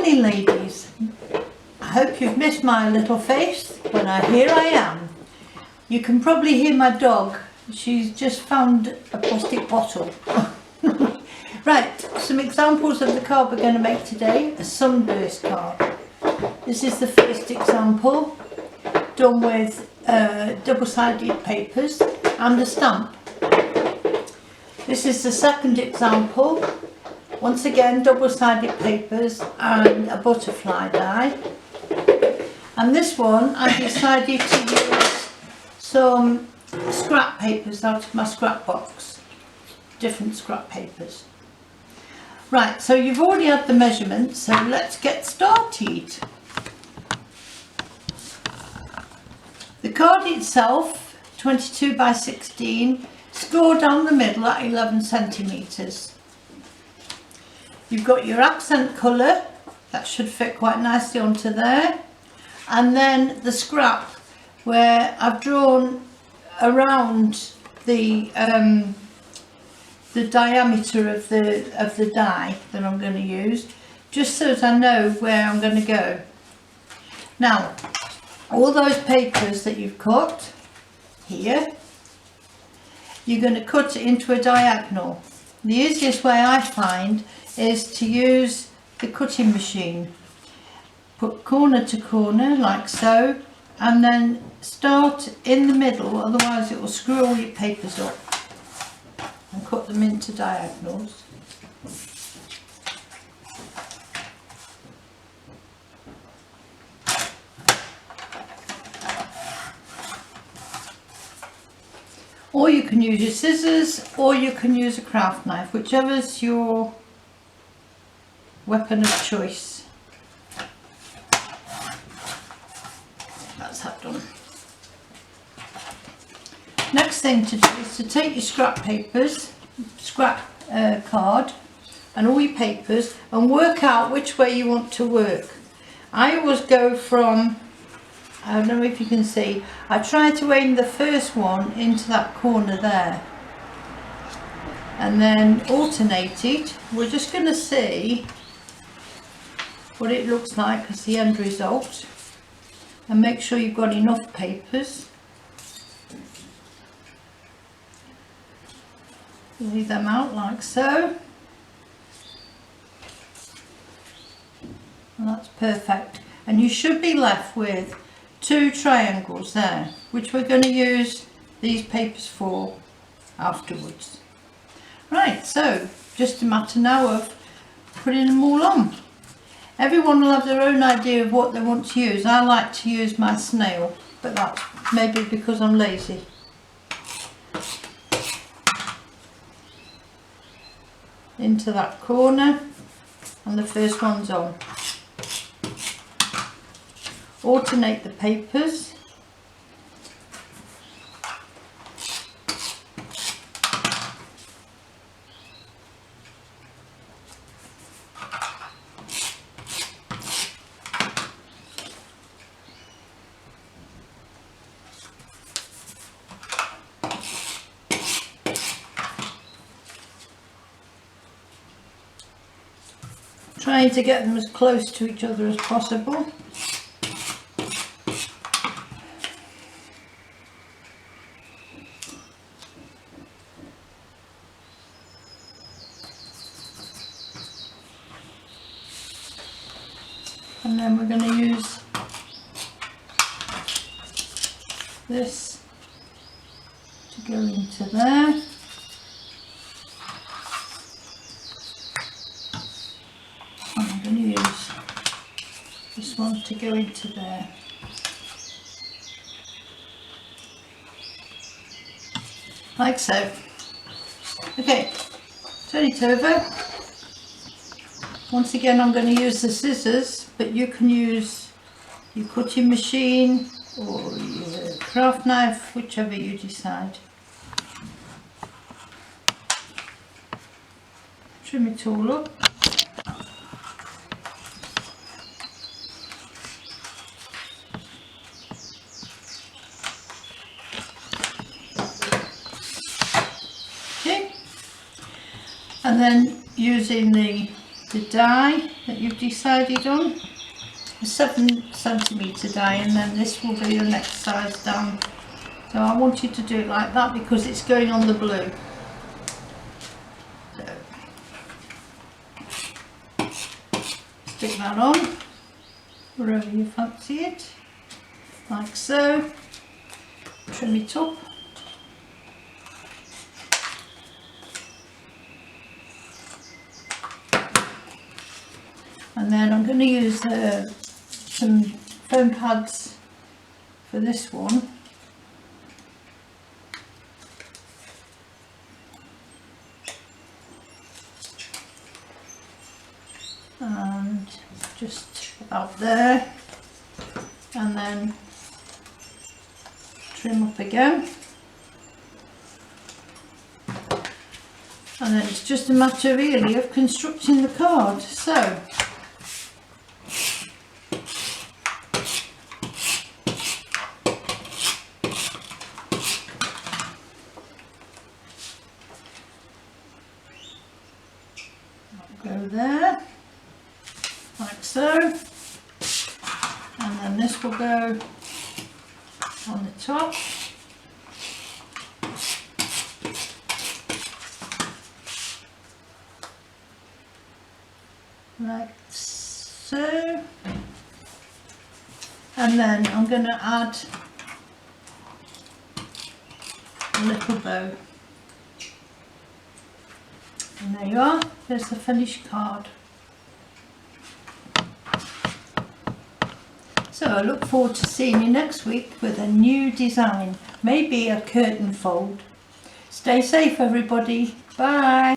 morning, ladies. I hope you've missed my little face, but here I am. You can probably hear my dog. She's just found a plastic bottle. Right, some examples of the card we're going to make today. A sunburst card. This is the first example, done with double-sided papers and a stamp. This is the second example. Once again, double-sided papers and a butterfly die. And this one, I decided to use some scrap papers out of my scrap box. Different scrap papers. Right, so you've already had the measurements, so let's get started. The card itself, 22 by 16, scored down the middle at 11 centimetres. You've got your accent colour, that should fit quite nicely onto there, and then the scrap where I've drawn around the diameter of the die that I'm going to use, just so that I know where I'm going to go. Now, all those papers that you've cut here, you're going to cut it into a diagonal. The easiest way I find is to use the cutting machine. Put corner to corner like so, and then start in the middle, otherwise it will screw all your papers up, and cut them into diagonals. Or you can use your scissors, or you can use a craft knife, whichever's your weapon of choice. That's that done. Next thing to do is to take your scrap papers, card, and all your papers, and work out which way you want to work. I always go from, I don't know if you can see, I try to aim the first one into that corner there, and then alternate it. We're just going to see what it looks like as the end result, and make sure you've got enough papers. Lay them out like so, and that's perfect, and you should be left with two triangles there, which we're going to use these papers for afterwards. Right, so just a matter now of putting them all on. Everyone will have their own idea of what they want to use. I like to use my snail, but that's maybe because I'm lazy. Into that corner, and the first one's on. Alternate the papers. Trying to get them as close to each other as possible. And then we're going to use this to go into there. And I'm going to use this one to go into there. Like so. Okay, turn it over. Once again, I'm going to use the scissors, but you can use your cutting machine or your craft knife, whichever you decide. Trim it all up. Okay, and then using the die, that you've decided on? A 7cm die, and then this will be the next size down. So I want you to do it like that because it's going on the blue. So stick that on wherever you fancy it, like so. Trim it up. And then I'm going to use some foam pads for this one. And just about there, and then trim up again, and then it's just a matter really of constructing the card. So go there like so, and then this will go on the top, like so, and then I'm going to add a little bow, and there you are, there's the finished card. So I look forward to seeing you next week with a new design, maybe a curtain fold. Stay safe everybody, bye.